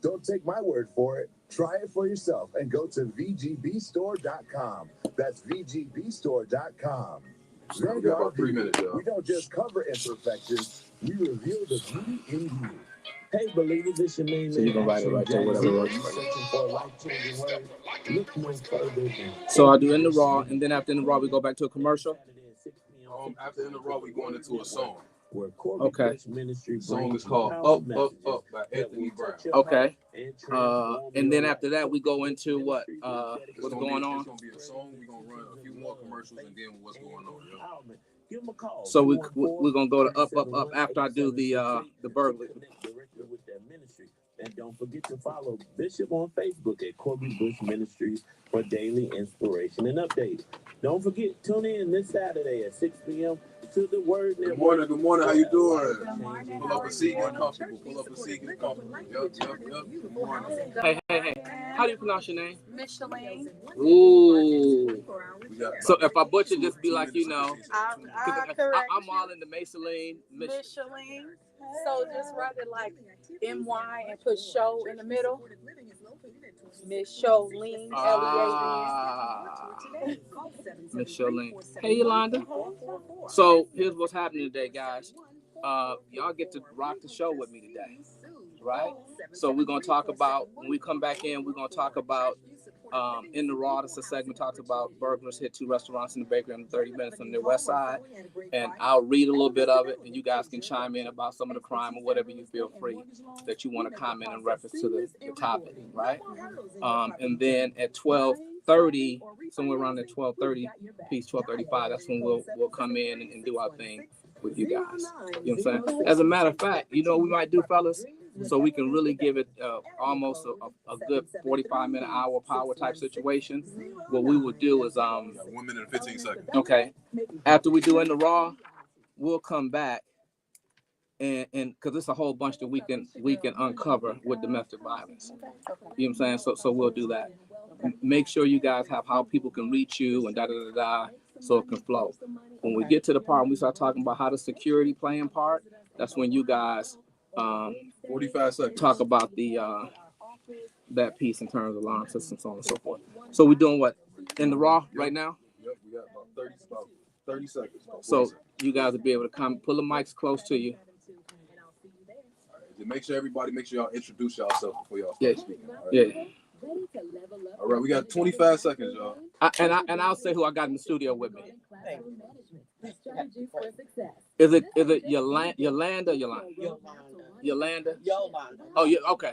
Don't take my word for it. Try it for yourself and go to vgbstore.com. That's vgbstore.com. We got about 3 minutes, y'all. We don't just cover imperfections, we reveal the beauty in you. Hey, believers, it's your main So you can write it right there, whatever works. Searching for a life-changing word. Look no further than. So I'll do In the Raw, and then after In the Raw, we go back to a commercial. After In the Raw, we going into a song. Okay. The song is called Up, Up, Up by Anthony Brown. Okay. And then after that, we go into what? What's going on? It's going to be a song. We're going to run a few more commercials and then what's going on. Yeah. So we're going to go to Up, Up, Up after I do the burglary. And don't forget to follow Bishop on Facebook at Corby Bush Ministries for daily inspiration and updates. Don't forget, tune in this Saturday at 6 p.m. to the Word Network. Good morning. How you doing? Pull up a seat, get comfortable. Yep. Good morning. Hey. How do you pronounce your name? Micheline. Ooh. So if I butcher, just be like, I'm all in the Micheline. So just write it like M-Y and put show in the middle. Micheline. Micheline. Hey, Yolanda. So here's what's happening today, guys. Y'all get to rock the show with me today, right? So we're going to talk about, when we come back in, we're going to talk about In the Raw. This is a segment talks about burglars hit 2 restaurants in the bakery under 30 minutes on their west side. And I'll read a little bit of it, and you guys can chime in about some of the crime or whatever you feel free that you want to comment in reference to the topic, right? And then at 12:30, somewhere around at 12:30, 12:35, that's when we'll come in and do our thing with you guys. You know what I'm saying? As a matter of fact, you know what we might do, fellas? So we can really give it almost a good 45-minute, hour power type situation. What we will do is 1 minute and 15 seconds. Okay. After we do In the Raw, we'll come back and because it's a whole bunch that we can uncover with domestic violence. You know what I'm saying? So we'll do that. Make sure you guys have how people can reach you and so it can flow. When we get to the part when we start talking about how the security playing part, that's when you guys 45 seconds. Talk about the that piece in terms of alarm systems, so on and so forth. So we're doing what? In the Raw right now? Yep, we got about 30 seconds. So you guys will be able to come, pull the mics close to you. Right, make sure y'all introduce yourself before y'all start speaking. Right? Yeah. All right, we got 25 seconds, y'all. I'll say who I got in the studio with me. Is it Yolanda? Yolanda? Oh, yeah. Okay.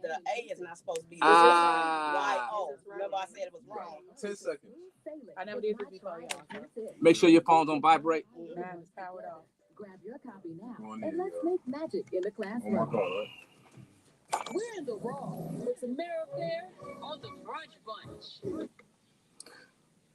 The A is not supposed to be Y-O. Remember I said it was wrong. 10 seconds. I never did this before, y'all. Make sure your phones don't vibrate. Man, it's powered off. Grab your copy now and let's make magic in the classroom. Oh my God, right? We're in the Raw with Samara Fair on the Brunch Bunch.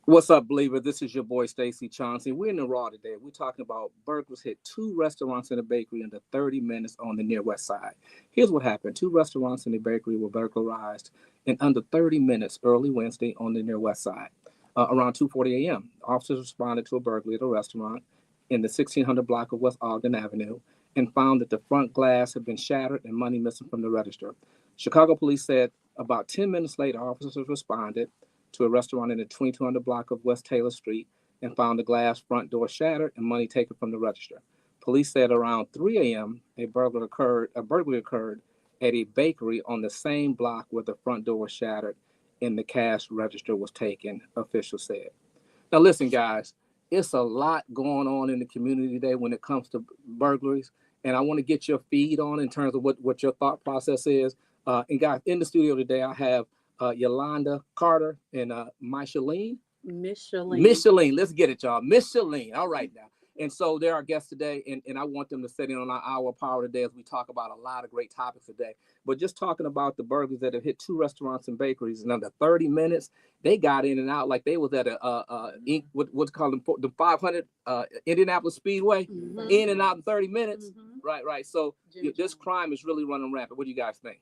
What's up, believer? This is your boy, Stacey Chauncey. We're in the Raw today. We're talking about burglars hit 2 restaurants in a bakery under 30 minutes on the near west side. Here's what happened. 2 restaurants in the bakery were burglarized in under 30 minutes early Wednesday on the near west side. Around 2:40 a.m., officers responded to a burglary at a restaurant in the 1600 block of West Ogden Avenue and found that the front glass had been shattered and money missing from the register. Chicago police said about 10 minutes later, officers responded to a restaurant in the 2200 block of West Taylor Street and found the glass front door shattered and money taken from the register. Police said around 3 a.m., a burglary occurred at a bakery on the same block where the front door was shattered and the cash register was taken, officials said. Now listen, guys, it's a lot going on in the community today when it comes to burglaries, and I want to get your feed on in terms of what your thought process is. And guys, in the studio today, I have Yolanda Carter and Micheline. Micheline. Let's get it, y'all. Micheline. All right now. And so they're our guests today, and I want them to sit in on our hour of power today as we talk about a lot of great topics today. But just talking about the burglars that have hit 2 restaurants and bakeries in under 30 minutes, they got in and out like they was at what's called the 500 Indianapolis Speedway, in and out in 30 minutes. Right. So this crime is really running rampant. What do you guys think?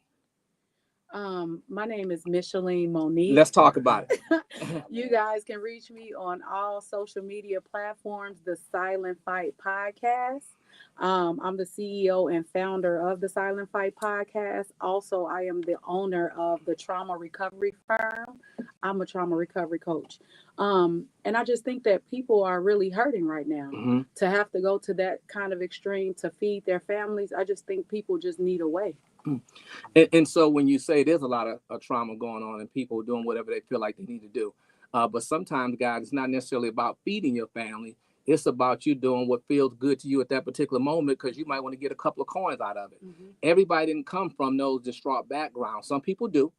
My name is Micheline Monique. Let's talk about it. You guys can reach me on all social media platforms, the Silent Fight Podcast. I'm the CEO and founder of the Silent Fight Podcast. Also, I am the owner of the Trauma Recovery Firm. I'm a trauma recovery coach. And I just think that people are really hurting right now. Mm-hmm. To have to go to that kind of extreme to feed their families, I just think people just need a way. And so when you say there's a lot of trauma going on and people doing whatever they feel like they need to do, but sometimes, guys, it's not necessarily about feeding your family. It's about you doing what feels good to you at that particular moment because you might want to get a couple of coins out of it. Mm-hmm. Everybody didn't come from those distraught backgrounds. Some people do.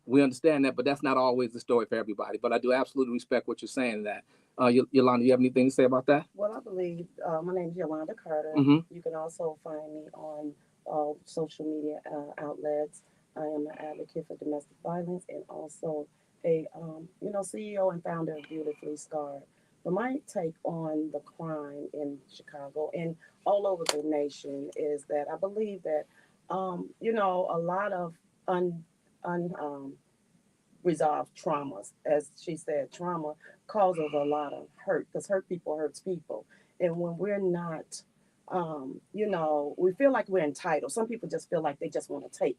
We understand that, but that's not always the story for everybody. But I do absolutely respect what you're saying in that. Yolanda, do you have anything to say about that? Well, I believe my name is Yolanda Carter. Mm-hmm. You can also find me on all social media outlets. I am an advocate for domestic violence and also a CEO and founder of Beautifully Scarred. But my take on the crime in Chicago and all over the nation is that I believe that a lot of resolved traumas, as she said, trauma causes a lot of hurt because hurt people hurts people, and when we're not we feel like we're entitled. Some people just feel like they just want to take,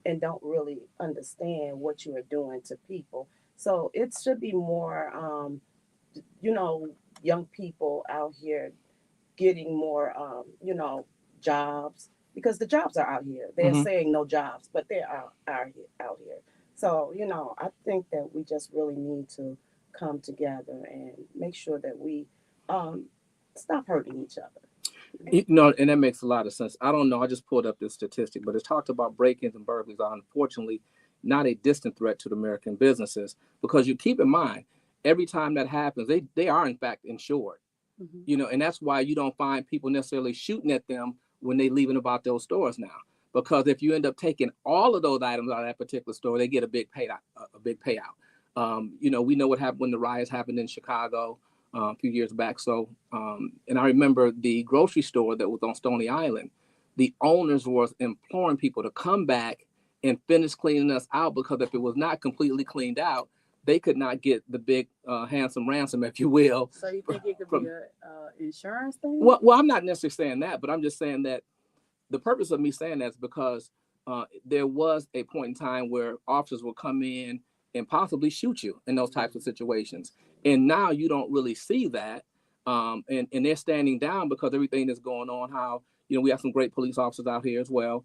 and don't really understand what you are doing to people. So it should be more, young people out here getting more, jobs because the jobs are out here. They're Mm-hmm. saying no jobs, but they're out here. So, I think that we just really need to come together and make sure that we stop hurting each other. And that makes a lot of sense. I don't know. I just pulled up this statistic, but it talked about break-ins and burglaries are unfortunately not a distant threat to the American businesses because you keep in mind, every time that happens, they are in fact insured. Mm-hmm. And that's why you don't find people necessarily shooting at them when they leaving about those stores now. Because if you end up taking all of those items out of that particular store, they get a big payout. We know what happened when the riots happened in Chicago a few years back. So, and I remember the grocery store that was on Stony Island. The owners was imploring people to come back and finish cleaning us out because if it was not completely cleaned out, they could not get the big handsome ransom, if you will. So you think it could be an insurance thing? Well, I'm not necessarily saying that, but I'm just saying that the purpose of me saying that is because there was a point in time where officers will come in and possibly shoot you in those types of situations. And now you don't really see that. And they're standing down because everything that's going on, how, we have some great police officers out here as well,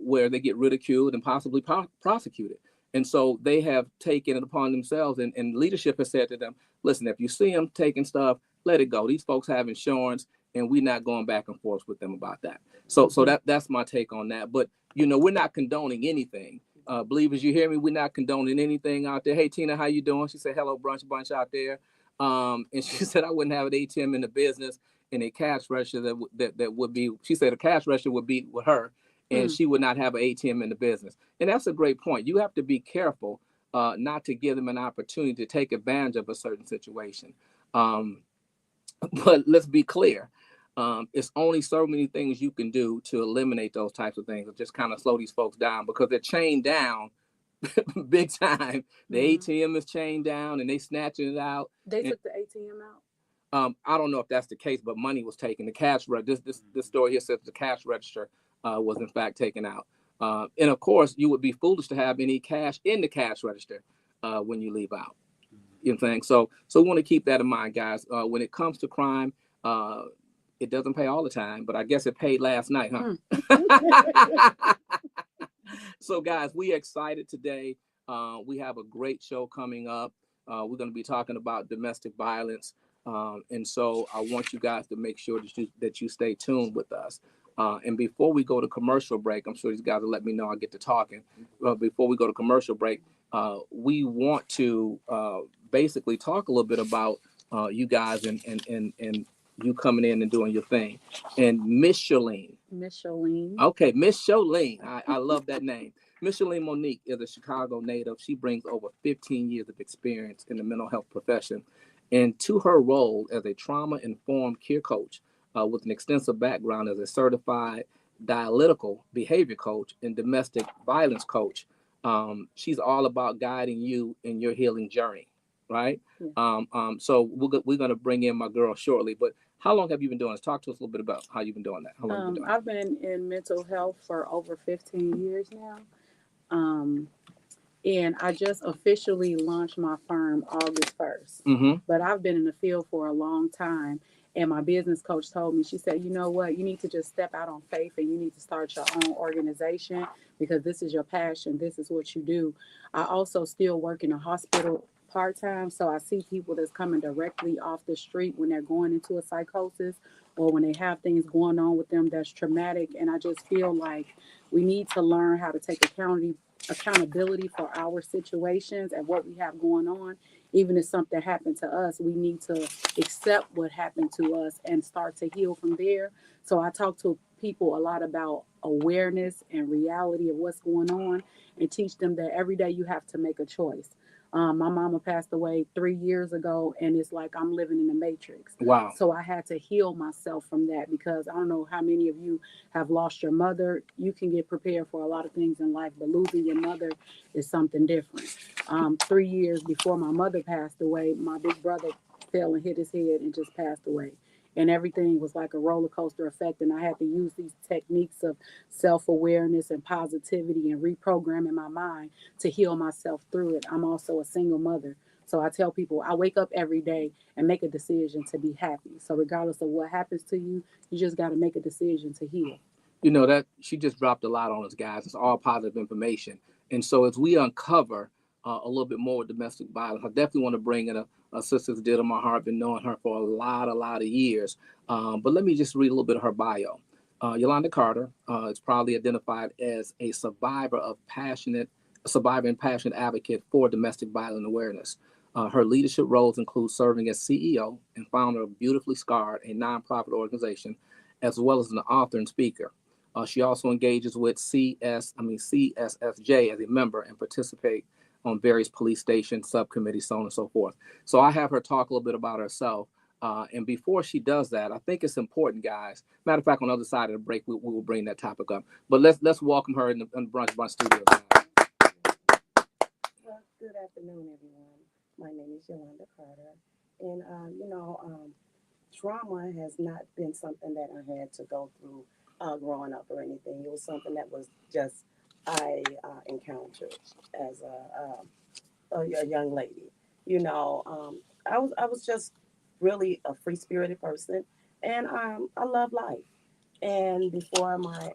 where they get ridiculed and possibly prosecuted. And so they have taken it upon themselves and leadership has said to them, listen, if you see them taking stuff, let it go. These folks have insurance and we're not going back and forth with them about that. So that's my take on that. But, we're not condoning anything. Believers, you hear me? We're not condoning anything out there. Hey, Tina, how you doing? She said, hello, Brunch Bunch out there. And she said, I wouldn't have an ATM in the business and a cash register that would be, she said a cash register would be with her and she would not have an ATM in the business. And that's a great point. You have to be careful not to give them an opportunity to take advantage of a certain situation. But let's be clear. It's only so many things you can do to eliminate those types of things, or just kind of slow these folks down because they're chained down big time. The ATM is chained down and they snatching it out. They took the ATM out? I don't know if that's the case, but money was taken. The cash this story here says the cash register was in fact taken out. And of course, you would be foolish to have any cash in the cash register when you leave out. You know what I'm saying? So we want to keep that in mind, guys. When it comes to crime, it doesn't pay all the time, but I guess it paid last night, huh? So, guys, we excited today. We have a great show coming up. We're going to be talking about domestic violence. And so I want you guys to make sure that you stay tuned with us. And before we go to commercial break, I'm sure these guys will let me know I get to talking. Before we go to commercial break, we want to basically talk a little bit about you guys and you coming in and doing your thing. And Miss Cholene. Okay, Miss Cholene. I love that name. Miss Cholene Monique is a Chicago native. She brings over 15 years of experience in the mental health profession. And to her role as a trauma-informed care coach with an extensive background as a certified dialectical behavior coach and domestic violence coach. She's all about guiding you in your healing journey, right? Yeah. So we're going to bring in my girl shortly. But how long have you been doing this? Talk to us a little bit about how you've been doing that. How long have you been doing I've been in mental health for over 15 years now. And I just officially launched my firm August 1st. Mm-hmm. But I've been in the field for a long time. And my business coach told me, she said, you know what, you need to just step out on faith and you need to start your own organization because this is your passion. This is what you do. I also still work in a hospital part-time. So I see people that's coming directly off the street when they're going into a psychosis or when they have things going on with them that's traumatic. And I just feel like we need to learn how to take accountability for our situations and what we have going on. Even if something happened to us, we need to accept what happened to us and start to heal from there. So I talk to people a lot about awareness and reality of what's going on and teach them that every day you have to make a choice. My mama passed away 3 years ago, and it's like I'm living in the matrix. Wow. So I had to heal myself from that because I don't know how many of you have lost your mother. You can get prepared for a lot of things in life, but losing your mother is something different. 3 years before my mother passed away, my big brother fell and hit his head and just passed away. And everything was like a roller coaster effect. And I had to use these techniques of self-awareness and positivity and reprogramming my mind to heal myself through it. I'm also a single mother. So I tell people I wake up every day and make a decision to be happy. So regardless of what happens to you, you just got to make a decision to heal. You know, that she just dropped a lot on us, guys. It's all positive information. And so as we uncover a little bit more with domestic violence, I definitely want to bring in a sister that did on my heart, been knowing her for a lot of years. But let me just read a little bit of her bio. Yolanda Carter is proudly identified as a survivor and passionate advocate for domestic violence awareness. Her leadership roles include serving as CEO and founder of Beautifully Scarred, a nonprofit organization, as well as an author and speaker. She also engages with CSSJ as a member and participate on various police station subcommittees, so on and so forth. So I have her talk a little bit about herself. And before she does that, I think it's important, guys. Matter of fact, on the other side of the break, we will bring that topic up. But let's welcome her in the Brunch studio. Well, good afternoon, everyone. My name is Yolanda Carter. And, trauma has not been something that I had to go through growing up or anything. It was something that was just I encountered as a young lady. I was just really a free spirited person, and I love life. And before my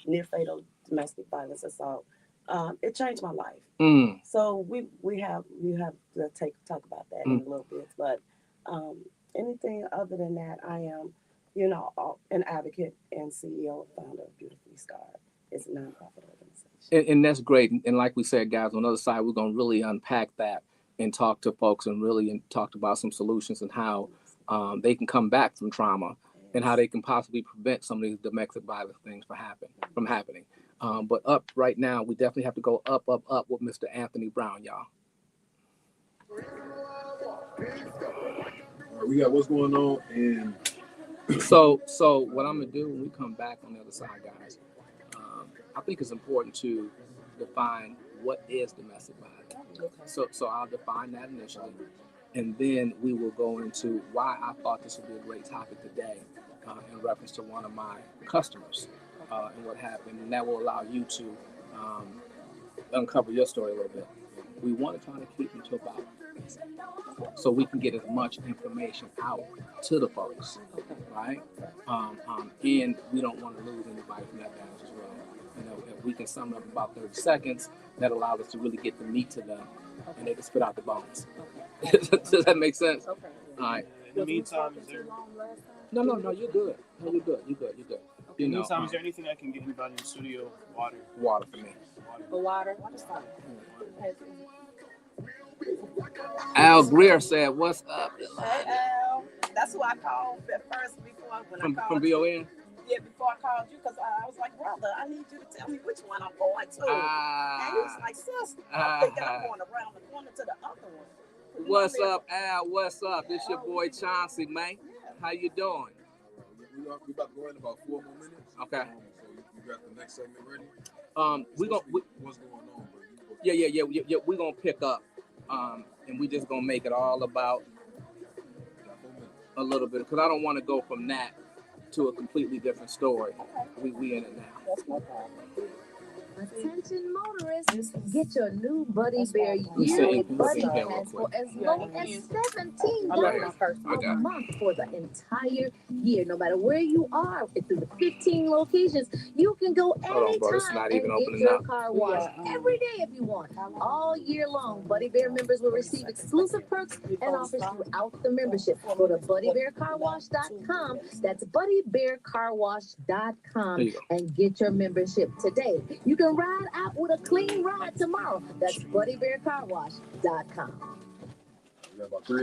near fatal domestic violence assault, it changed my life. So we have to talk about that in a little bit, but anything other than that, I am, an advocate and CEO and founder of Beautifully Scarred. It's a nonprofit organization. And that's great. And like we said, guys, on the other side, we're going to really unpack that and talk to folks and really talk about some solutions and how they can come back from trauma and how they can possibly prevent some of these domestic violence things from happening. But up right now, we definitely have to go up with Mr. Anthony Brown, y'all. All right, we got what's going on, and so what I'm gonna do when we come back on the other side, guys, I think it's important to define what is domestic violence. Okay. So I'll define that initially, and then we will go into why I thought this would be a great topic today in reference to one of my customers and what happened, and that will allow you to uncover your story a little bit. We want to try to keep it to about so we can get as much information out to the folks, right? And we don't want to lose anybody from that damage as well. If we can sum it up in about 30 seconds, that allows us to really get the meat to them, and they can spit out the bones. Does that make sense? Okay. All right. In the meantime, is there? No, you're good. No, you're good. In the meantime, is there anything I can get anybody in the studio? Water for me. Water. Al Greer said, "What's up?" Hey Al, that's who I called at first before when I called from BON. Yeah, before I called you because I was like, brother, I need you to tell me which one I'm going to. And he was like, sis, I'm thinking I'm going around the corner to the other one. What's up, Al? What's up? This your boy Chauncey, man. How you doing? We about to go in about 4 more minutes. Okay. So you got the next segment ready? What's going on, bro? Yeah. We're gonna pick up, and we just gonna make it all about a little bit, because I don't want to go from that to a completely different story. We in it now. That's no problem. Attention motorists, get your new Buddy Bear yearly buddy pass for as low as $17 a month for the entire year. No matter where you are, through the 15 locations, you can go anytime and get your car washed every day if you want. All year long, Buddy Bear members will receive exclusive perks and offers throughout the membership. Go to BuddyBearCarWash.com. That's BuddyBearCarWash.com and get your membership today. You can ride out with a clean ride tomorrow. That's BuddyBearCarWash.com.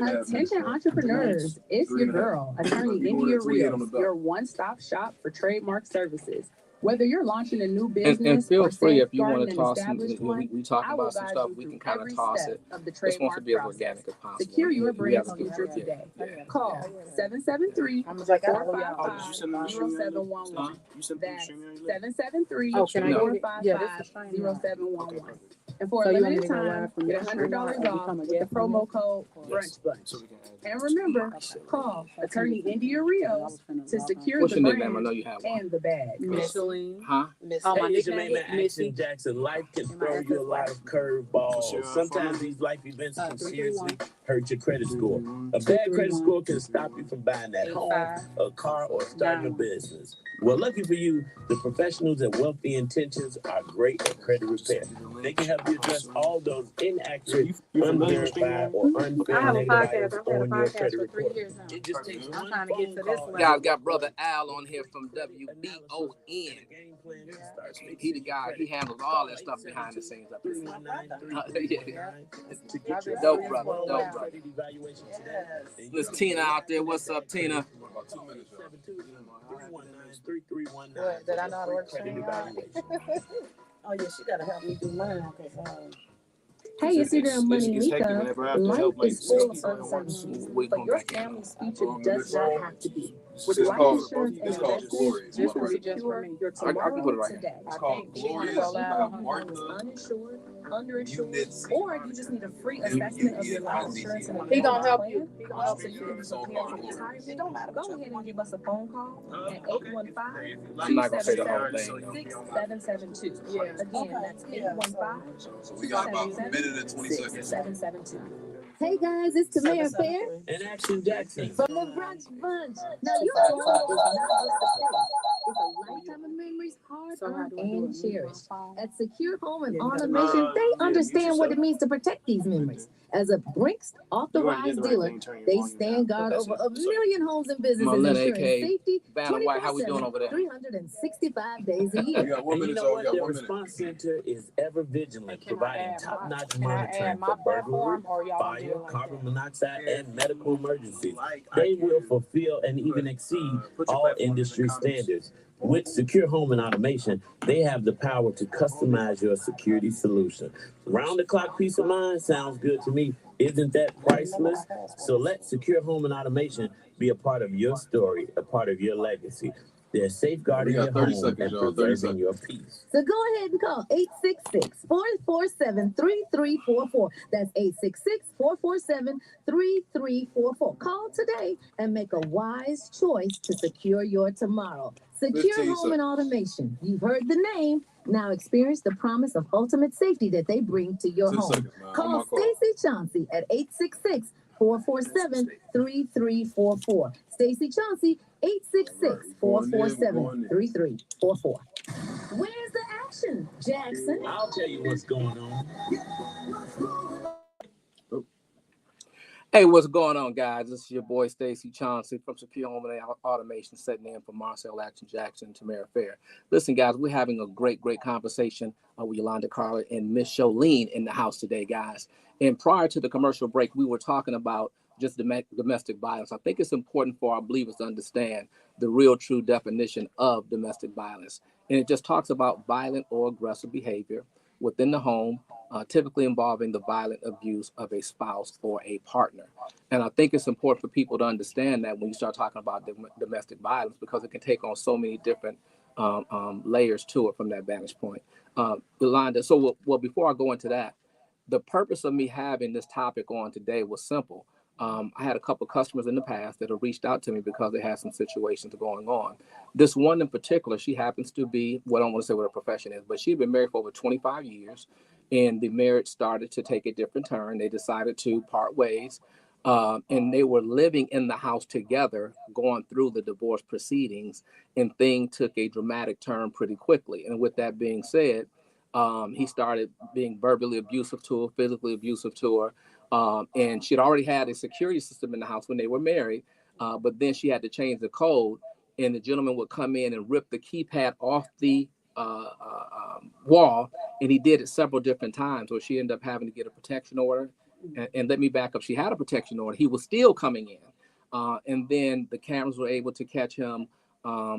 Attention entrepreneurs, it's your girl, attorney India Rios, your one-stop shop for trademark services. Whether you're launching a new business and feel or free if you want to toss toss we talk about some stuff, we can kind of toss it. This wants to be as organic as possible. Secure your brand's future today. Call 773-455-0711. That's 773-455-0711. And for a limited time, get $100 off with the promo code Brunch Bunch. And remember, call attorney India Rios to secure the brand and the bag. Huh? Hey, Jermaine Action Jackson. Life can throw you a lot of curveballs. Sometimes these life events can seriously hurt your credit score. A bad credit score can stop you from buying that home, a car, or starting a business. Well, lucky for you, the professionals at Wealthy Intentions are great at credit repair. They can help you address all those inaccurate, unverified, or unfair negative items on your credit report. It just takes one phone call. Guys, got brother Al on here from WBON. He the guy. He handles all that stuff behind the scenes up there. Dope brother. There's Tina out there. What's up, Tina? Did I not work? Oh yeah, she gotta help me do mine. Hey, it's your girl Money Mika. Life is full of uncertainties, but your family's future does not have to be. With life insurance and investments, you can secure your tomorrow today. Uninsured, underinsured, or you just need a free assessment of your life insurance and He gonna help you. So you can prepare for retirement. Go ahead and give us a phone call at 815-277-6772. Again, that's 815-277-6772. Hey guys, it's Tamara Fair and Action Jackson from the Brunch Bunch. Now your home is not just a place; it's a lifetime of memories, hard-earned and cherished. At Secure Home and Automation, they understand what it means to protect these memories. As a Brinks authorized dealer, they stand guard over 1 million homes and businesses, ensuring safety 24/7, 365 days a year. You know what? The response center is ever vigilant, providing top-notch monitoring for burglary, fire, carbon monoxide, and medical emergencies. They will fulfill and even exceed all industry standards. With Secure Home and Automation, they have the power to customize your security solution. Round-the-clock peace of mind sounds good to me. Isn't that priceless? So let Secure Home and Automation be a part of your story, a part of your legacy. They're safeguarding your home and preserving your peace. So go ahead and call 866-447-3344. That's 866-447-3344. Call today and make a wise choice to secure your tomorrow. Secure Home and Automation. You've heard the name. Now experience the promise of ultimate safety that they bring to your home. Call Stacey Chauncey at 866-447-3344. Stacey Chauncey, 866-447-3344. Where's the action, Jackson? I'll tell you what's going on. Hey, what's going on, guys? This is your boy Stacey Chauncey from Secure Home and Automation, sitting in for Marcel Action Jackson and Tamara Fair. Listen, guys, we're having a great conversation with Yolanda Carter and Miss Jolene in the house today, guys. And prior to the commercial break, we were talking about just domestic violence. I think it's important for our believers to understand the real true definition of domestic violence. And it just talks about violent or aggressive behavior within the home typically involving the violent abuse of a spouse or a partner. And I think it's important for people to understand that when you start talking about domestic violence, because it can take on so many different layers to it from that vantage point. Yolanda, so well, before I go into that, the purpose of me having this topic on today was simple. I had a couple of customers in the past that have reached out to me because they had some situations going on. This one in particular, she happens to be, well, I don't want to say what her profession is, but she'd been married for over 25 years, and the marriage started to take a different turn. They decided to part ways, and they were living in the house together, going through the divorce proceedings, and things took a dramatic turn pretty quickly. And with that being said, he started being verbally abusive to her, physically abusive to her. And she'd already had a security system in the house when they were married, but then she had to change the code, and the gentleman would come in and rip the keypad off the wall, and he did it several different times, where she ended up having to get a protection order. And let me back up, she had a protection order. He was still coming in, and then the cameras were able to catch him.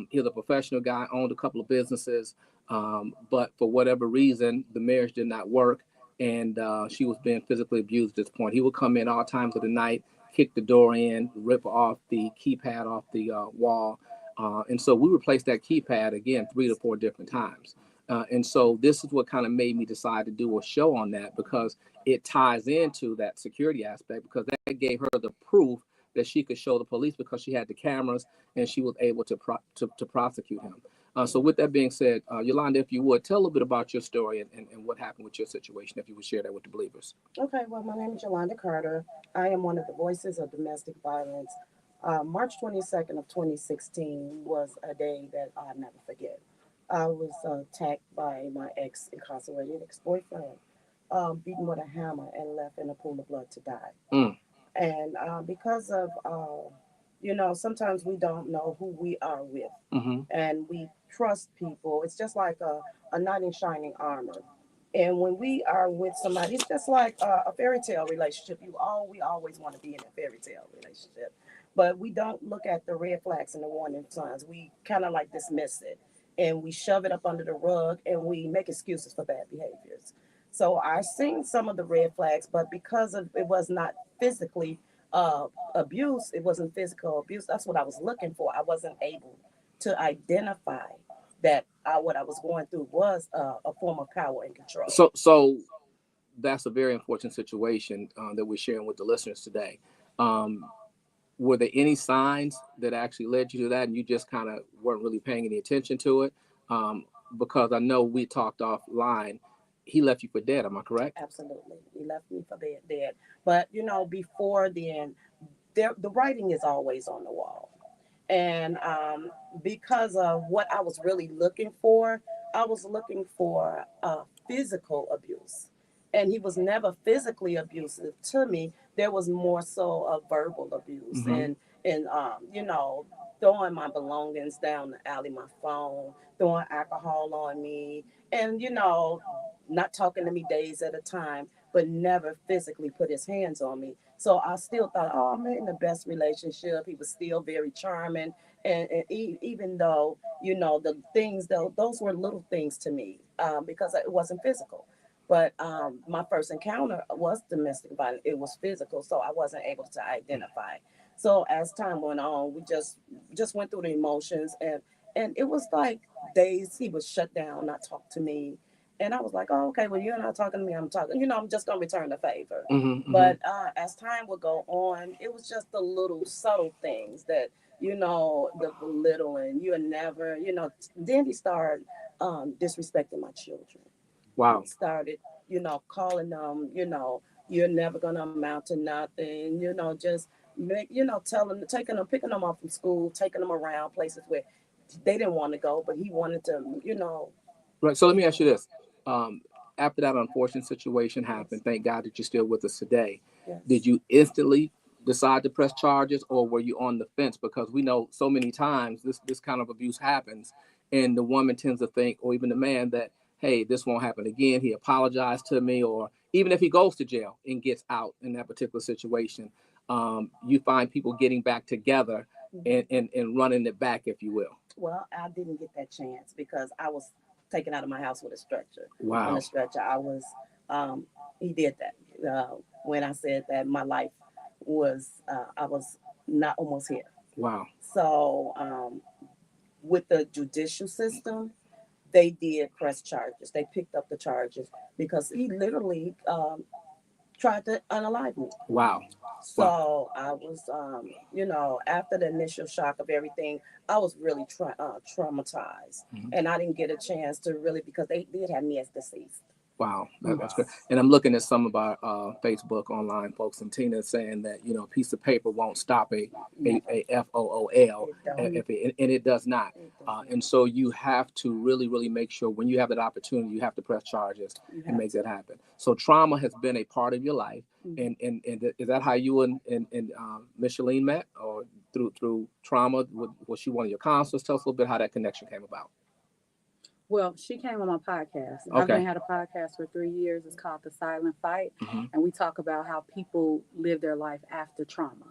He was a professional guy, owned a couple of businesses, but for whatever reason, the marriage did not work. And she was being physically abused at this point. He would come in all times of the night, kick the door in, rip off the keypad off the wall. And so we replaced that keypad again 3 to 4 different times. And so this is what kind of made me decide to do a show on that, because it ties into that security aspect, because that gave her the proof that she could show the police, because she had the cameras and she was able to prosecute him. So with that being said, Yolanda, if you would, tell a little bit about your story and what happened with your situation, if you would share that with the believers. Okay, well, my name is Yolanda Carter. I am one of the voices of domestic violence. March 22nd of 2016 was a day that I'll never forget. I was attacked by my incarcerated ex-boyfriend, beaten with a hammer and left in a pool of blood to die. And because of, sometimes we don't know who we are with, and we trust people. It's just like a knight in shining armor. And when we are with somebody, it's just like a fairy tale relationship. We always want to be in a fairy tale relationship, but we don't look at the red flags and the warning signs. We kind of like dismiss it, and we shove it up under the rug, and we make excuses for bad behaviors. So I seen some of the red flags, but because of it was not physically abuse, it wasn't physical abuse. That's what I was looking for. I wasn't able to identify that what I was going through was a form of power and control. So that's a very unfortunate situation that we're sharing with the listeners today. Were there any signs that actually led you to that, and you just kind of weren't really paying any attention to it? Because I know we talked offline. He left you for dead, am I correct? Absolutely. He left me for dead. But, before then, the writing is always on the wall. And because of what I was really looking for, I was looking for physical abuse. And he was never physically abusive to me. There was more so a verbal abuse, and throwing my belongings down the alley, my phone, throwing alcohol on me, and not talking to me days at a time, but never physically put his hands on me. So I still thought, oh, I'm in the best relationship. He was still very charming. And even though, the things, though, those were little things to me because it wasn't physical. But my first encounter was domestic violence. It was physical, so I wasn't able to identify. So as time went on, we just went through the emotions. And it was like days he would shut down, not talk to me. And I was like, oh, okay, well, you're not talking to me, I'm talking. I'm just going to return the favor. But as time would go on, it was just the little subtle things that, the belittling, you're never, then he started disrespecting my children. Wow. He started, calling them, you're never going to amount to nothing, just picking them up from school, taking them around places where they didn't want to go, but he wanted to, Right. So let me ask you this. After that unfortunate situation happened, thank God that you're still with us today. Yes. Did you instantly decide to press charges, or were you on the fence? Because we know so many times this kind of abuse happens, and the woman tends to think, or even the man, that, hey, this won't happen again. He apologized to me, or even if he goes to jail and gets out in that particular situation, you find people getting back together and running it back, if you will. Well, I didn't get that chance because I was taken out of my house with a stretcher. Wow. On a stretcher. I was He did that when I said that my life was, I was not almost here. Wow. So with the judicial system, they did press charges. They picked up the charges because he literally tried to unalive me. Wow. So I was, after the initial shock of everything, I was really traumatized. Mm-hmm. And I didn't get a chance to really, because they did have me as deceased. Wow, that's good. And I'm looking at some of our Facebook online folks, and Tina is saying that, a piece of paper won't stop a FOOL, and it does not. And so you have to really, really make sure when you have that opportunity, you have to press charges and make that happen. So trauma has been a part of your life. And is that how you and Micheline met, or through trauma? Was she one of your counselors? Tell us a little bit how that connection came about. Well, she came on my podcast. I've been had a podcast for 3 years. It's called The Silent Fight. And we talk about how people live their life after trauma.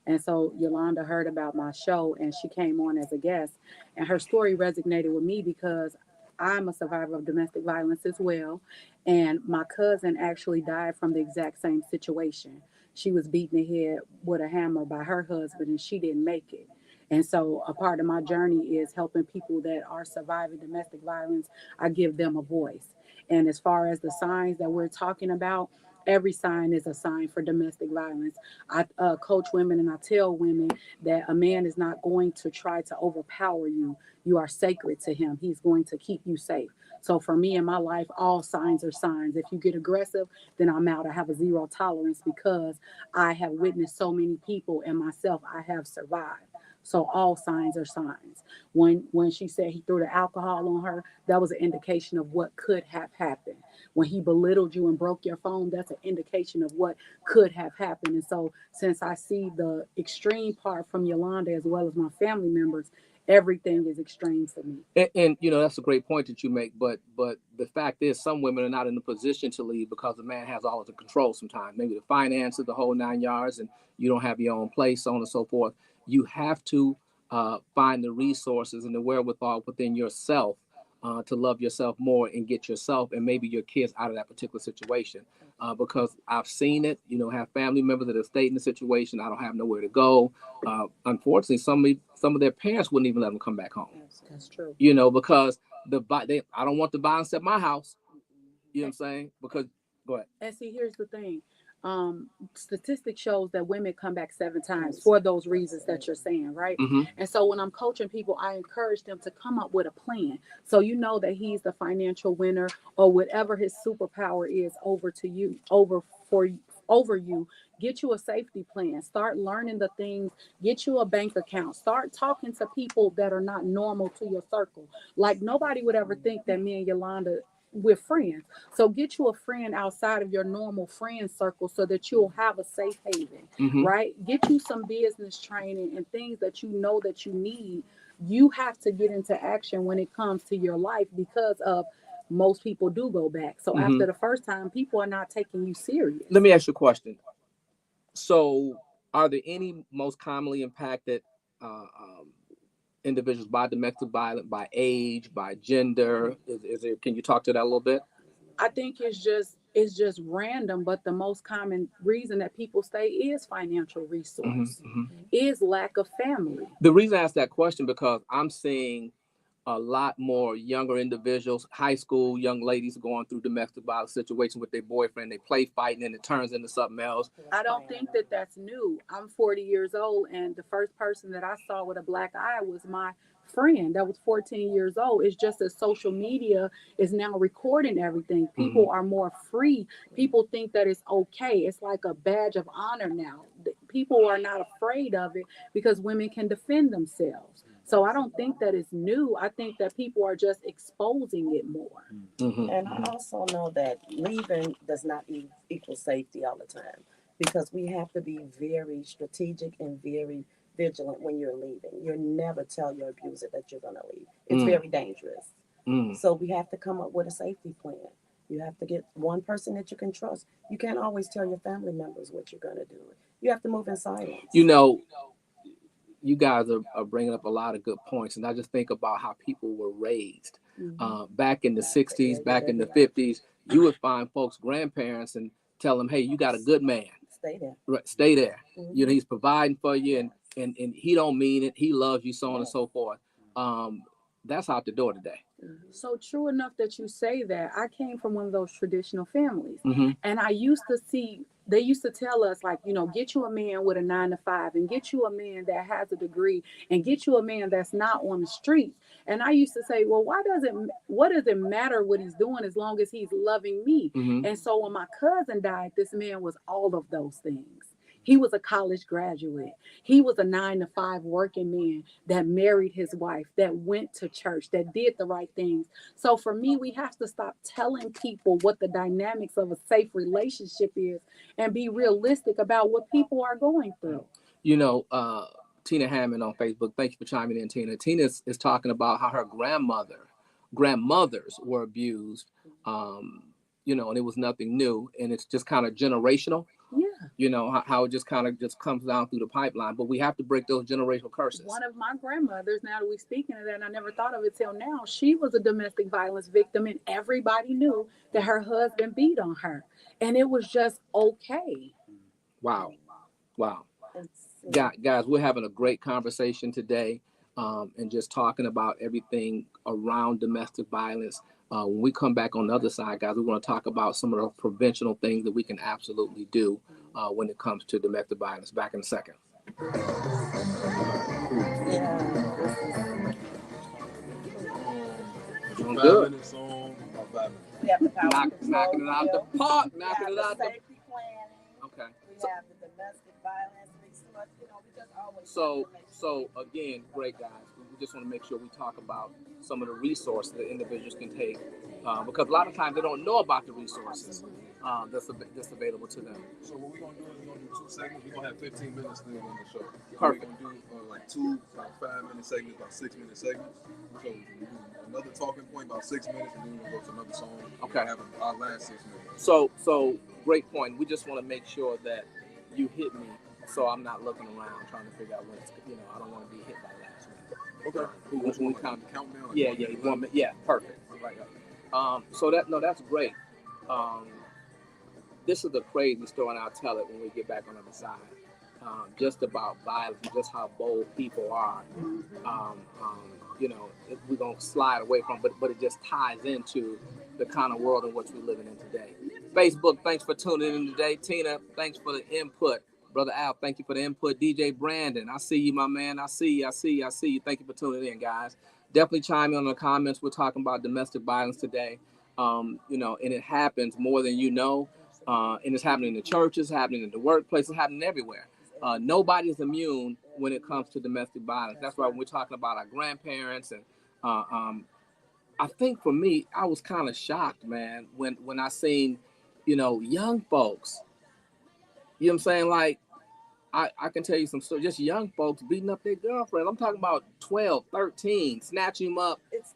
And so Yolanda heard about my show and she came on as a guest. And her story resonated with me because I'm a survivor of domestic violence as well. And my cousin actually died from the exact same situation. She was beaten in the head with a hammer by her husband and she didn't make it. And so a part of my journey is helping people that are surviving domestic violence. I give them a voice. And as far as the signs that we're talking about, every sign is a sign for domestic violence. I coach women and I tell women that a man is not going to try to overpower you. You are sacred to him. He's going to keep you safe. So for me in my life, all signs are signs. If you get aggressive, then I'm out. I have a zero tolerance because I have witnessed so many people and myself, I have survived. So all signs are signs. When she said he threw the alcohol on her, that was an indication of what could have happened. When he belittled you and broke your phone, that's an indication of what could have happened. And so since I see the extreme part from Yolanda as well as my family members, everything is extreme for me. And that's a great point that you make. But the fact is, some women are not in a position to leave because the man has all of the control sometimes. Maybe the finances, the whole 9 yards, and you don't have your own place, so on and so forth. You have to find the resources and the wherewithal within yourself to love yourself more and get yourself and maybe your kids out of that particular situation. Because I've seen it, have family members that have stayed in the situation. I don't have nowhere to go. Unfortunately, some of their parents wouldn't even let them come back home. That's true. Because I don't want the violence at my house. You know what I'm saying? Because go ahead. And see, here's the thing. Statistics shows that women come back 7 times for those reasons that you're saying, right? And so when I'm coaching people, I encourage them to come up with a plan. So that he's the financial winner or whatever his superpower is over you. Get you a safety plan. Start learning the things. Get you a bank account. Start talking to people that are not normal to your circle. Like nobody would ever think that me and Yolanda, we're friends. So get you a friend outside of your normal friend circle so that you'll have a safe haven, right? Get you some business training and things that that you need. You have to get into action when it comes to your life because of most people do go back. So after the first time, people are not taking you serious. Let me ask you a question. So are there any most commonly impacted individuals by domestic violence, by age, by gender? Is there? Can you talk to that a little bit? I think it's just random, but the most common reason that people stay is financial resource, is lack of family. The reason I asked that question because I'm seeing a lot more younger individuals, high school young ladies going through domestic violence situations with their boyfriend. They play fighting and it turns into something else. I don't think that that's new. I'm 40 years old and the first person that I saw with a black eye was my friend that was 14 years old. It's just that social media is now recording everything. People are more free. People think that it's okay. It's like a badge of honor now. People are not afraid of it because women can defend themselves. So I don't think that it's new. I think that people are just exposing it more. And I also know that leaving does not equal safety all the time because we have to be very strategic and very vigilant when you're leaving. You never tell your abuser that you're going to leave. It's very dangerous. So we have to come up with a safety plan. You have to get one person that you can trust. You can't always tell your family members what you're going to do. You have to move in silence. You guys are bringing up a lot of good points. And I just think about how people were raised. Back in the 60s, back in the 50s, you would find folks, grandparents, and tell them, hey, you got a good man. Stay there. Right, stay there. You know, he's providing for you, and he don't mean it. He loves you, so on and so forth. That's out the door today. So true enough that you say that. I came from one of those traditional families, and I used to see, they used to tell us, like, you know, get you a man with a 9 to 5, and get you a man that has a degree, and get you a man that's not on the streets. And I used to say, well, what does it matter what he's doing as long as he's loving me? And so when my cousin died, this man was all of those things. He was a college graduate. He was a 9 to 5 working man that married his wife, that went to church, that did the right things. So for me, we have to stop telling people what the dynamics of a safe relationship is and be realistic about what people are going through. You know, Tina Hammond on Facebook, thank you for chiming in, Tina. Tina is talking about how her grandmothers were abused, you know, and it was nothing new, and it's just kind of generational. Yeah. You know, how it just kind of just comes down through the pipeline, but we have to break those generational curses. One of my grandmothers, now that we're speaking of that, and I never thought of it till now, she was a domestic violence victim, and everybody knew that her husband beat on her, and it was just okay. Wow. Guys, we're having a great conversation today, and just talking about everything around domestic violence. When we come back on the other side, guys, we want to talk about some of the preventional things that we can absolutely do when it comes to domestic violence. Back in a second. Doing good. Knocking it out the park. Knocking it out the park. Okay. We have the domestic violence. We just always. So again, great guys. We just want to make sure we talk about some of the resources that individuals can take, because a lot of times they don't know about the resources that's available to them. So what we're gonna do is we're gonna do 2 segments. We're gonna have 15 minutes still on the show. Perfect. We're gonna do like 2 5-minute segments, about 6-minute segments. So we do another talking point, about 6 minutes, and then we'll go to another song. Okay. Have our last 6 minutes. So great point. We just want to make sure that you hit me, so I'm not looking around trying to figure out when it's, you know, I don't want to be hit by last minute. Okay. When we count down. Yeah, 1 minute. Yeah, perfect. Right. So that's great. This is the crazy story, and I'll tell it when we get back on the other side. Just about violence, just how bold people are. You know, we're gonna slide away from, but it just ties into the kind of world in which we're living in today. Facebook, thanks for tuning in today. Tina, thanks for the input. Brother Al, thank you for the input. DJ Brandon, I see you, my man. I see you. Thank you for tuning in, guys. Definitely chime in the comments. We're talking about domestic violence today. You know, and it happens more than you know. And it's happening in the churches, happening in the workplace, it's happening everywhere. Nobody's immune when it comes to domestic violence. That's why when we're talking about our grandparents, and I think for me, I was kind of shocked, man, when I seen, you know, young folks. You know what I'm saying? Like, I can tell you some stories, just young folks beating up their girlfriend. I'm talking about 12, 13, snatching them up. It's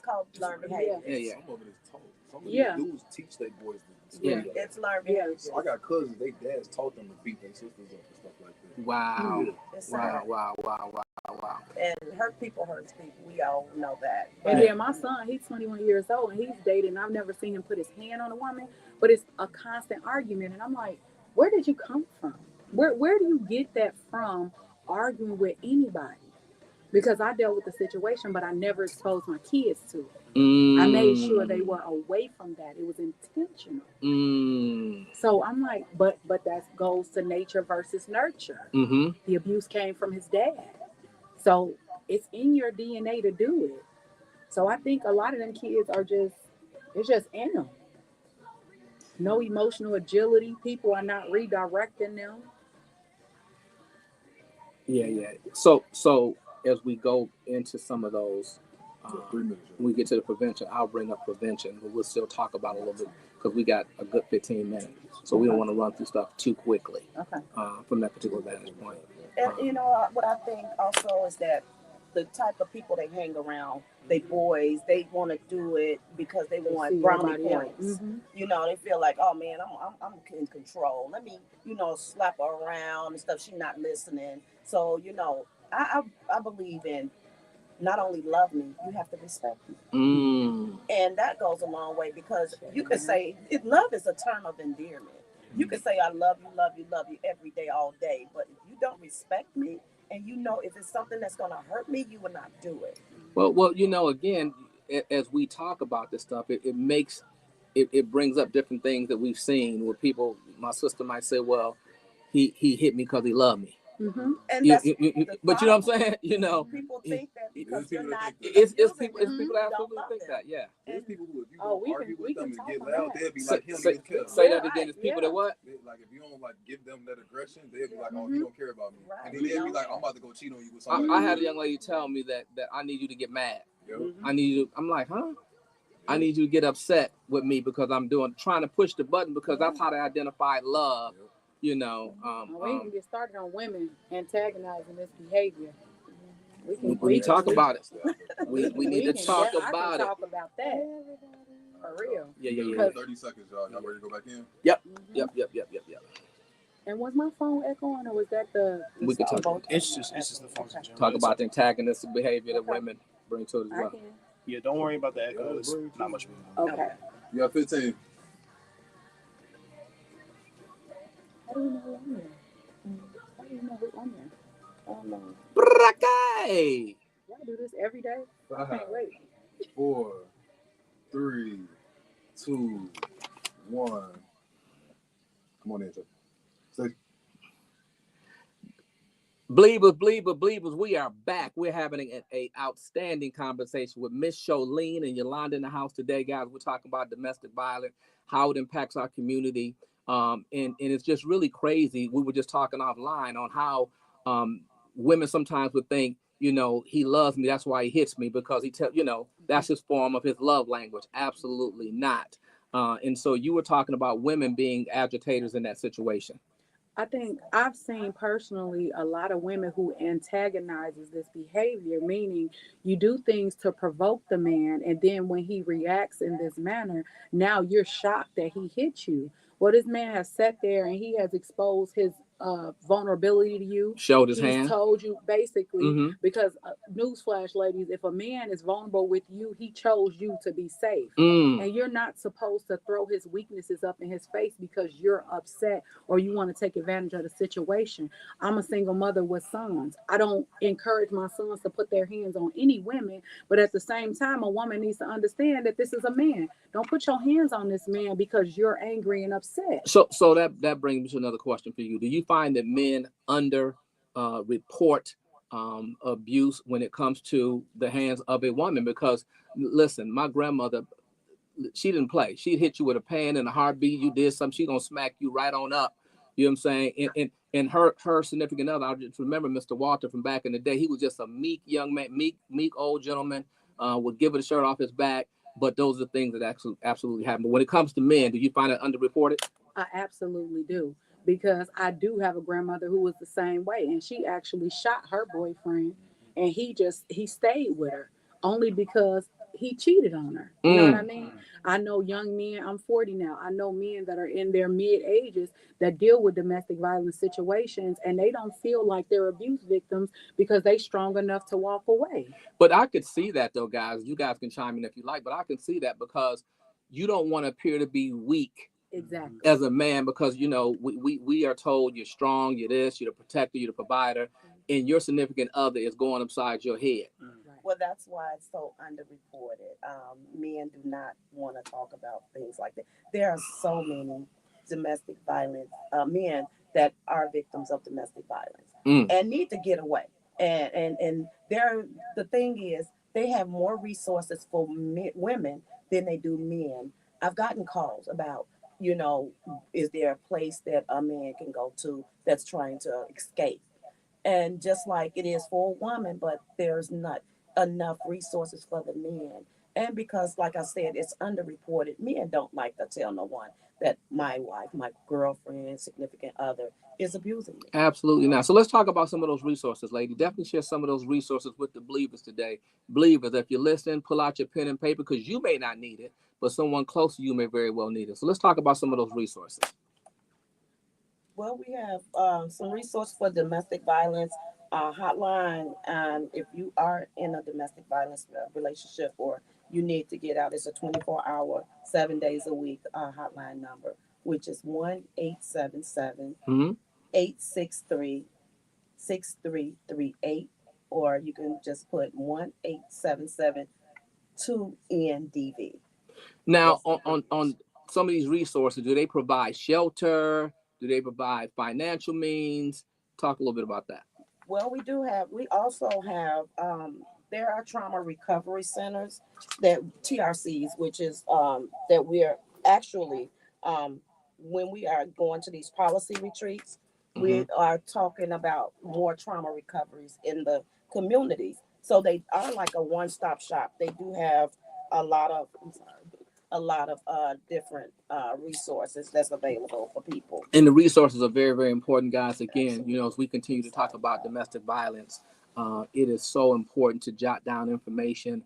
called learned behavior. Yeah. Some of it is taught. Some of these dudes teach their boys to It's learned behavior. So I got cousins, they dads taught them to beat their sisters up and stuff like that. Wow. It's Wow. And hurt people hurts people. We all know that. And then my son, he's 21 years old, and he's dating. I've never seen him put his hand on a woman, but it's a constant argument. And I'm like, where did you come from? Where do you get that from, arguing with anybody? Because I dealt with the situation, but I never exposed my kids to it. I made sure they were away from that. It was intentional. So I'm like, but that goes to nature versus nurture. The abuse came from his dad. So it's in your DNA to do it. So I think a lot of them kids it's just in them. No emotional agility. People are not redirecting them. Yeah. So as we go into some of those, when we get to the prevention, I'll bring up prevention, but we'll still talk about it a little bit because we got a good 15 minutes. So we don't want to run through stuff too quickly from that particular vantage point. And you know what I think also is that the type of people they hang around, they boys, they want to do it because they want brownie points. You know, they feel like, oh man, I'm in control. Let me, you know, slap her around and stuff. She's not listening. So, you know, I believe in not only love me, you have to respect me. And that goes a long way, because you could say love is a term of endearment. You could say I love you, love you, love you every day, all day. But if you don't respect me, and you know if it's something that's going to hurt me, you will not do it. Well, you know, again, as we talk about this stuff, it makes it brings up different things that we've seen where people, my sister might say, well, he hit me because he loved me. Mm-hmm. And that's but you know what I'm saying? You know, people think that because you're not, it's people that absolutely think that. Yeah. There's people who, if you don't argue with them and get loud, they'll be like, he don't even care. Say that again. It's people that what? Like, if you don't like give them that aggression, they'll be like, oh, you don't care about me. Right. And then they'll be like, I'm about to go cheat on you with somebody. I had a young lady tell me that I need you to get mad. I need you. I'm like, huh? I need you to get upset with me because I'm trying to push the button, because that's how they identify love. You know, we can get started on women antagonizing this behavior. We talk about it. We need to talk about it. Talk about that for real. Yeah. 30 seconds, y'all. Y'all ready to go back in? Yep. And was my phone echoing, or was that the we could talk about it's just the phone. Talk about the antagonistic behavior that women bring to it as well. Yeah, don't worry about the echo. It's not much. Okay. You got 15. How do you know who I'm there? How do you know who I'm there? I don't know. Y'all do this every day? 5, I can't wait. 4, 3, 2, 1. Come on in, Joe. Stay. Believers, we are back. We're having an outstanding conversation with Miss Sholene and Yolanda in the house today, guys. We're talking about domestic violence, how it impacts our community. And it's just really crazy. We were just talking offline on how women sometimes would think, you know, he loves me, that's why he hits me, because that's his form of his love language. Absolutely not. And so you were talking about women being agitators in that situation. I think I've seen personally a lot of women who antagonizes this behavior, meaning you do things to provoke the man, and then when he reacts in this manner, now you're shocked that he hit you. Well, this man has sat there and he has exposed his vulnerability to you. Showed his hand. He's told you basically, because newsflash, ladies, if a man is vulnerable with you, he chose you to be safe. And you're not supposed to throw his weaknesses up in his face because you're upset or you want to take advantage of the situation. I'm a single mother with sons. I don't encourage my sons to put their hands on any women, but at the same time, a woman needs to understand that this is a man. Don't put your hands on this man because you're angry and upset. So that brings me to another question for you. Do you find that men report abuse when it comes to the hands of a woman? Because listen, my grandmother, she didn't play. She'd hit you with a pan and a heartbeat. You did something, she's gonna smack you right on up. You know what I'm saying? And her significant other, I just remember Mr. Walter from back in the day. He was just a meek young man, meek old gentleman, would give it a shirt off his back. But those are things that absolutely happen. But when it comes to men, do you find it underreported? I absolutely do, because I do have a grandmother who was the same way, and she actually shot her boyfriend, and he stayed with her only because he cheated on her. You know what I mean? I know young men, I'm 40 now. I know men that are in their mid ages that deal with domestic violence situations, and they don't feel like they're abuse victims because they strong enough to walk away. But I could see that though, guys. You guys can chime in if you like, but I can see that because you don't want to appear to be weak. Exactly. As a man, because we are told you're strong, you're this, you're the protector, you're the provider, and your significant other is going upside your head. Well, that's why it's so underreported. Men do not want to talk about things like that. There are so many domestic violence men that are victims of domestic violence and need to get away. And the thing is, they have more resources for women than they do men. I've gotten calls about, is there a place that a man can go to that's trying to escape? And just like it is for a woman, but there's not enough resources for the men. And because, like I said, it's underreported, men don't like to tell no one that my wife, my girlfriend, significant other is abusing me. Absolutely not. So let's talk about some of those resources, lady. Definitely share some of those resources with the believers today. Believers, if you're listening, pull out your pen and paper because you may not need it, but someone close to you may very well need it. So let's talk about some of those resources. Well, we have some resources for domestic violence. hotline. If you are in a domestic violence relationship or you need to get out, it's a 24-hour, 7 days a week hotline number, which is 1-877 863 6338, or you can just put 1-877 2NDV. Now, on some of these resources, do they provide shelter? Do they provide financial means? Talk a little bit about that. Well, we also have, there are trauma recovery centers that TRCs, which is that we are actually, when we are going to these policy retreats, we are talking about more trauma recoveries in the communities. So they are like a one-stop shop. They do have a lot of different resources that's available for people. And the resources are very, very important, guys. Again, you know, as we continue to talk about domestic violence, it is so important to jot down information.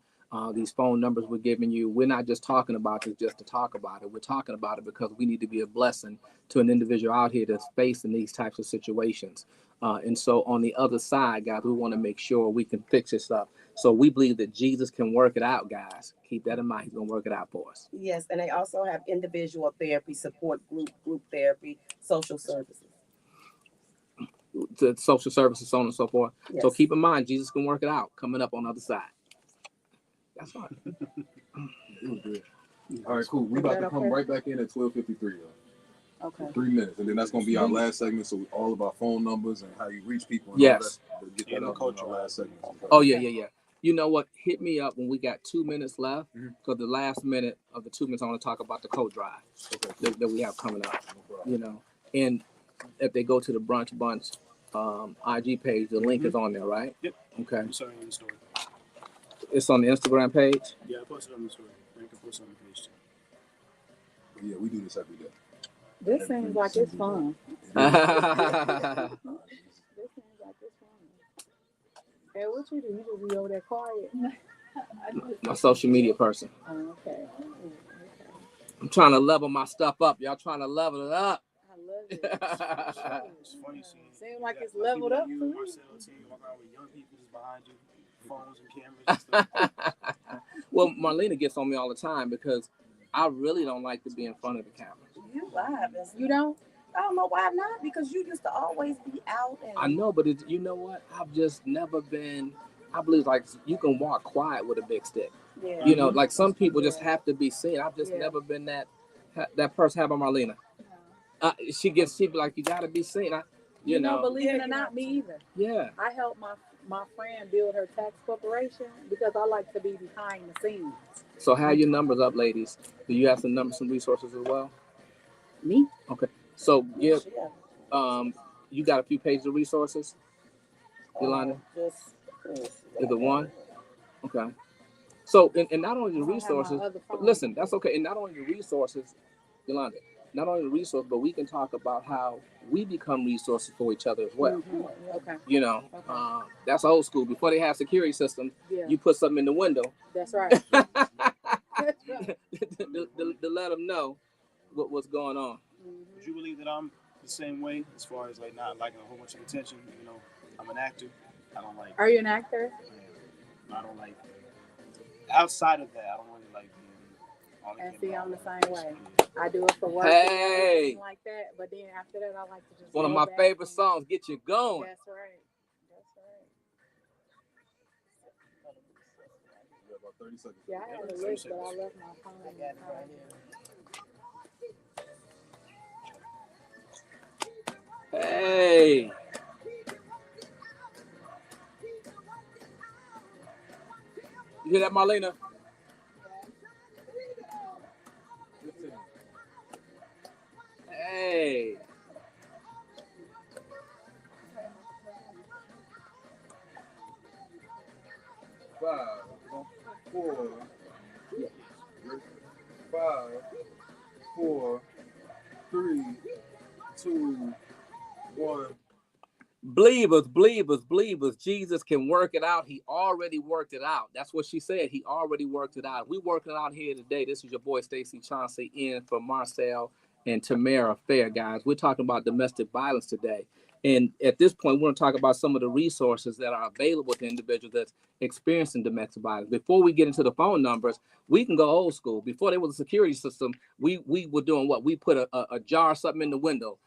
These phone numbers we're giving you, we're not just talking about this just to talk about it. We're talking about it because we need to be a blessing to an individual out here that's facing these types of situations. And so on the other side, guys, we want to make sure we can fix this up. So we believe that Jesus can work it out, guys. Keep that in mind. He's going to work it out for us. Yes, and they also have individual therapy, support group therapy, social services. The social services, so on and so forth. Yes. So keep in mind, Jesus can work it out coming up on the other side. That's fine. It was good. All right, cool. We about to come right back in at 12:53. Okay. 3 minutes, and then that's gonna be our last segment. So all of our phone numbers and how you reach people. And Yes. all that, get that up in our last segment. Oh yeah. You know what? Hit me up when we got 2 minutes left, because the last minute of the 2 minutes I want to talk about the code drive that we have coming up. You know, and if they go to the Brunch Bunch IG page, the link is on there, right? Yep. Okay. I'm sorry, in the story. It's on the Instagram page. Yeah, I posted on the story. You can post it on the page too. But yeah, we do this every day. This seems like it's fun. Hey, what you do? You just be over there quiet? My social media person. Oh, okay. I'm trying to level my stuff up. Y'all trying to level it up. I love it. It's funny seeing. Seems like it's leveled up. You, Marcel, team, walk around with young people just behind you, phones and cameras and stuff. Well, Marlena gets on me all the time because I really don't like to be in front of the camera. You live. You don't? I don't know why not, because you used to always be out. And I know, but you know what? I've just never been. I believe like you can walk quiet with a big stick. Yeah. You know, like some people just have to be seen. I've just never been that person. How about Marlena? She be like, you gotta be seen. You know, believe it or not, me either. Yeah. I helped my friend build her tax corporation because I like to be behind the scenes. So how your numbers up, ladies? Do you have some numbers, some resources as well? Me? Okay. So give you got a few pages of resources, Yolanda? Just Is it one? Okay. So and not only the resources, but listen, that's okay. And not only the resources, Yolanda, not only the resource, but we can talk about how we become resources for each other as well. Mm-hmm. Okay. You know, that's old school. Before they have security systems, you put something in the window. That's right. That's right. to let them know what's going on. Would you believe that I'm the same way as far as like not liking a whole bunch of attention? You know, I'm an actor. I don't like. Are you an actor? I don't like. Outside of that, I don't really like being. And see, I'm the same way. I do it for work. Hey. And like that, but then after that, I like to just. One of my favorite songs, "Get You Going." That's right. That's right. About 30 seconds. Yeah, I had a list, but I left my phone. I got it right here. Hey. You hear that, Marlena? Hey. Five, 4, 5, 4, 3, 2, 1. Believers. Jesus can work it out. He already worked it out. That's what she said. He already worked it out. We working it out here today. This is your boy Stacey Chauncey in for Marcel and Tamara Fair, guys. We're talking about domestic violence today. And at this point, we want to talk about some of the resources that are available to individuals that's experiencing domestic violence. Before we get into the phone numbers, we can go old school. Before there was a security system, we were doing what? We put a jar of something in the window.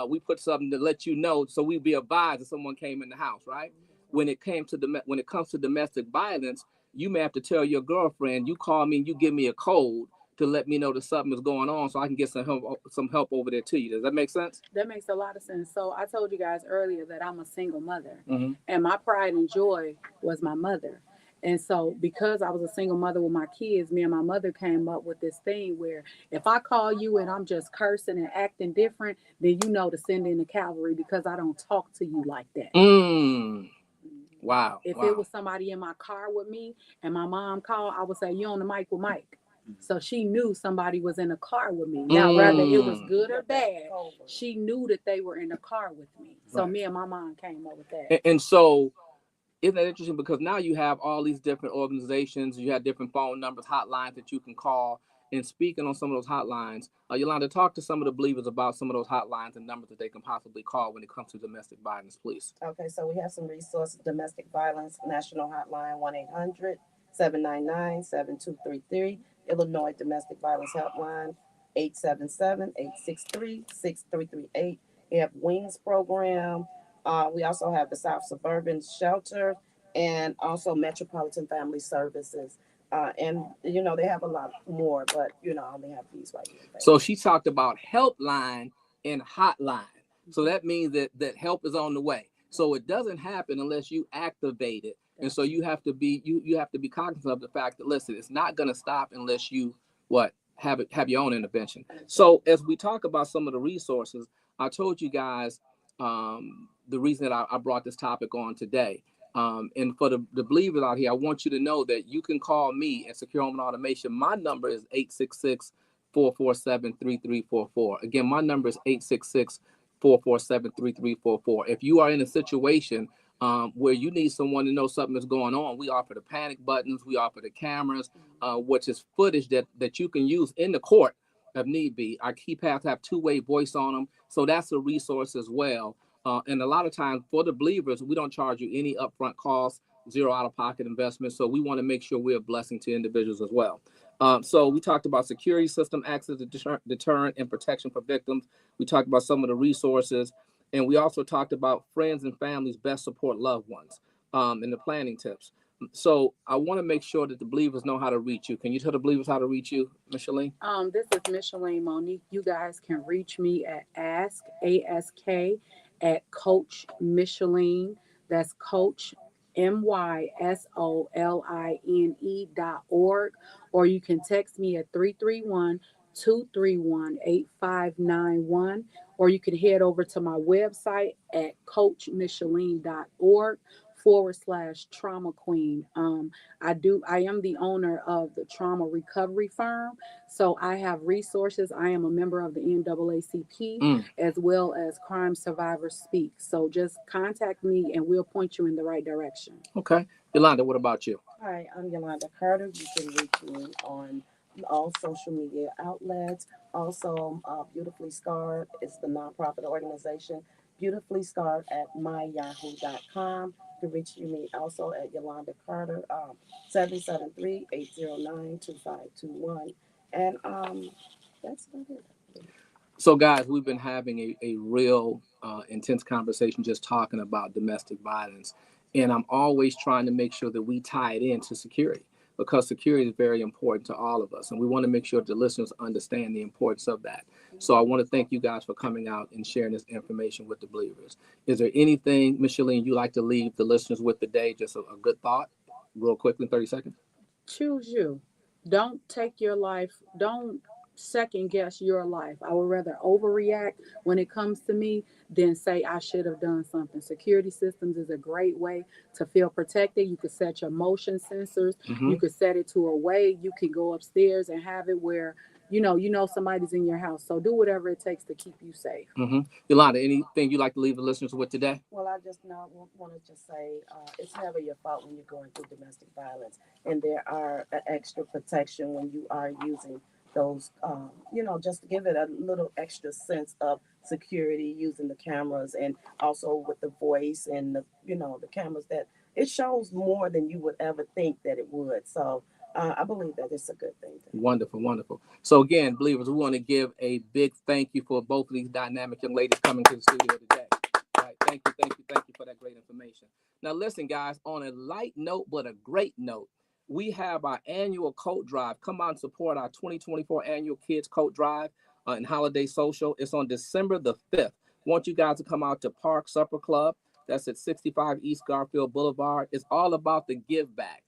We put something to let you know, so we'd be advised if someone came in the house, right? When it comes to domestic violence, you may have to tell your girlfriend, you call me and you give me a code to let me know that something is going on so I can get some help over there to you. Does that make sense? That makes a lot of sense. So I told you guys earlier that I'm a single mother, Mm-hmm. and my pride and joy was my mother. And so because I was a single mother with my kids, me and my mother came up with this thing where if I call you and I'm just cursing and acting different, then you know to send in the cavalry because I don't talk to you like that. Wow. If it was somebody in my car with me and my mom called, I would say, you on the mic with Mike. So she knew somebody was in the car with me. Now, whether it was good or bad, she knew that they were in the car with me. So me and my mom came up with that. And so isn't that interesting? Because now you have all these different organizations, you have different phone numbers, hotlines that you can call. And speaking on some of those hotlines, Yolanda, talk to some of the believers about some of those hotlines and numbers that they can possibly call when it comes to domestic violence, please. Okay, so we have some resources. Domestic Violence National Hotline, 1-800-799-7233. Illinois Domestic Violence Helpline, 877-863-6338. We have WINGS program. We also have the South Suburban Shelter and also Metropolitan Family Services. And, they have a lot more, but, I only have these right here. So she talked about helpline and hotline. So that means that help is on the way. So it doesn't happen unless you activate it. And so you have to be you have to be cognizant of the fact that, listen, it's not going to stop unless you have your own intervention. So as we talk about some of the resources, I told you guys the reason that I brought this topic on today. And for the believers out here, I want you to know that you can call me at Secure Home and Automation. My number is 866-447-3344. Again, my number is 866-447-3344. If you are in a situation where you need someone to know something is going on, we offer the panic buttons, we offer the cameras, which is footage that you can use in the court if need be. Our keypads have two-way voice on them, so that's a resource as well. And a lot of times for the believers, we don't charge you any upfront costs, zero out-of-pocket investment. So we want to make sure we're a blessing to individuals as well. So we talked about security system access to deterrent and protection for victims. We talked about some of the resources. And we also talked about friends and families best support loved ones and the planning tips. So I want to make sure that the believers know how to reach you. Can you tell the believers how to reach you, Micheline? This is Micheline Monique. You guys can reach me at ask at Coach Micheline. That's Coach MYSOLINE.org. Or you can text me at 331-231-8591. Or you can head over to my website at coachmicheline.org/trauma queen. I am the owner of the Trauma Recovery Firm, so I have resources. I am a member of the NAACP as well as Crime Survivors Speak. So just contact me and we'll point you in the right direction. Okay. Yolanda, what about you? Hi, I'm Yolanda Carter. You can reach me on all social media outlets. Also, Beautifully Scarred is the nonprofit organization. Beautifully Scarred at myyahoo.com. You can reach me also at Yolanda Carter, 773-809-2521. And that's about it. So, guys, we've been having a real intense conversation just talking about domestic violence. And I'm always trying to make sure that we tie it into security, because security is very important to all of us. And we want to make sure the listeners understand the importance of that. So I want to thank you guys for coming out and sharing this information with the believers. Is there anything, Micheline, you like to leave the listeners with today? Just a good thought, real quickly, 30 seconds. Choose you. Don't take your life. Don't second guess your life. I would rather overreact when it comes to me than say I should have done something. Security systems is a great way to feel protected. You could set your motion sensors. You could set it to a way. You can go upstairs and have it where you know somebody's in your house. So do whatever it takes to keep you safe. Yolanda, anything you'd like to leave the listeners with today? Well, I just want to just say it's never your fault when you're going through domestic violence, and there are extra protection when you are using those, just to give it a little extra sense of security using the cameras, and also with the voice and the cameras, that it shows more than you would ever think that it would. So I believe that it's a good thing. Wonderful, wonderful. So again, believers, we want to give a big thank you for both of these dynamic young ladies coming to the studio today. Right. Thank you for that great information. Now listen, guys, on a light note, but a great note, we have our annual coat drive. Come out and support our 2024 annual Kids Coat Drive and Holiday Social. It's on December the 5th. I want you guys to come out to Park Supper Club. That's at 65 East Garfield Boulevard. It's all about the give back.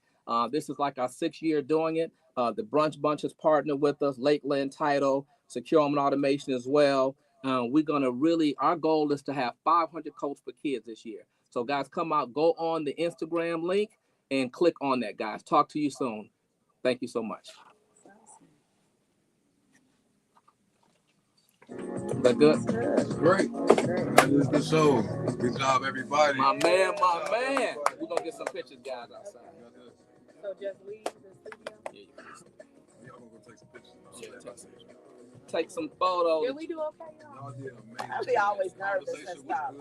This is like our 6th year doing it. The Brunch Bunch has partnered with us, Lakeland Title, Secure Home and Automation as well. We're going to our goal is to have 500 coats for kids this year. So guys, come out, go on the Instagram link and click on that, guys. Talk to you soon. Thank you so much. Is that good? Great. That is the show. Good job, everybody. My man. We're going to get some pictures, guys, outside. So just leave the studio? Yeah, I'm going to go take some pictures. Take some photos. Did we do okay, y'all? Y'all did amazing. I'll be always nervous and stuff.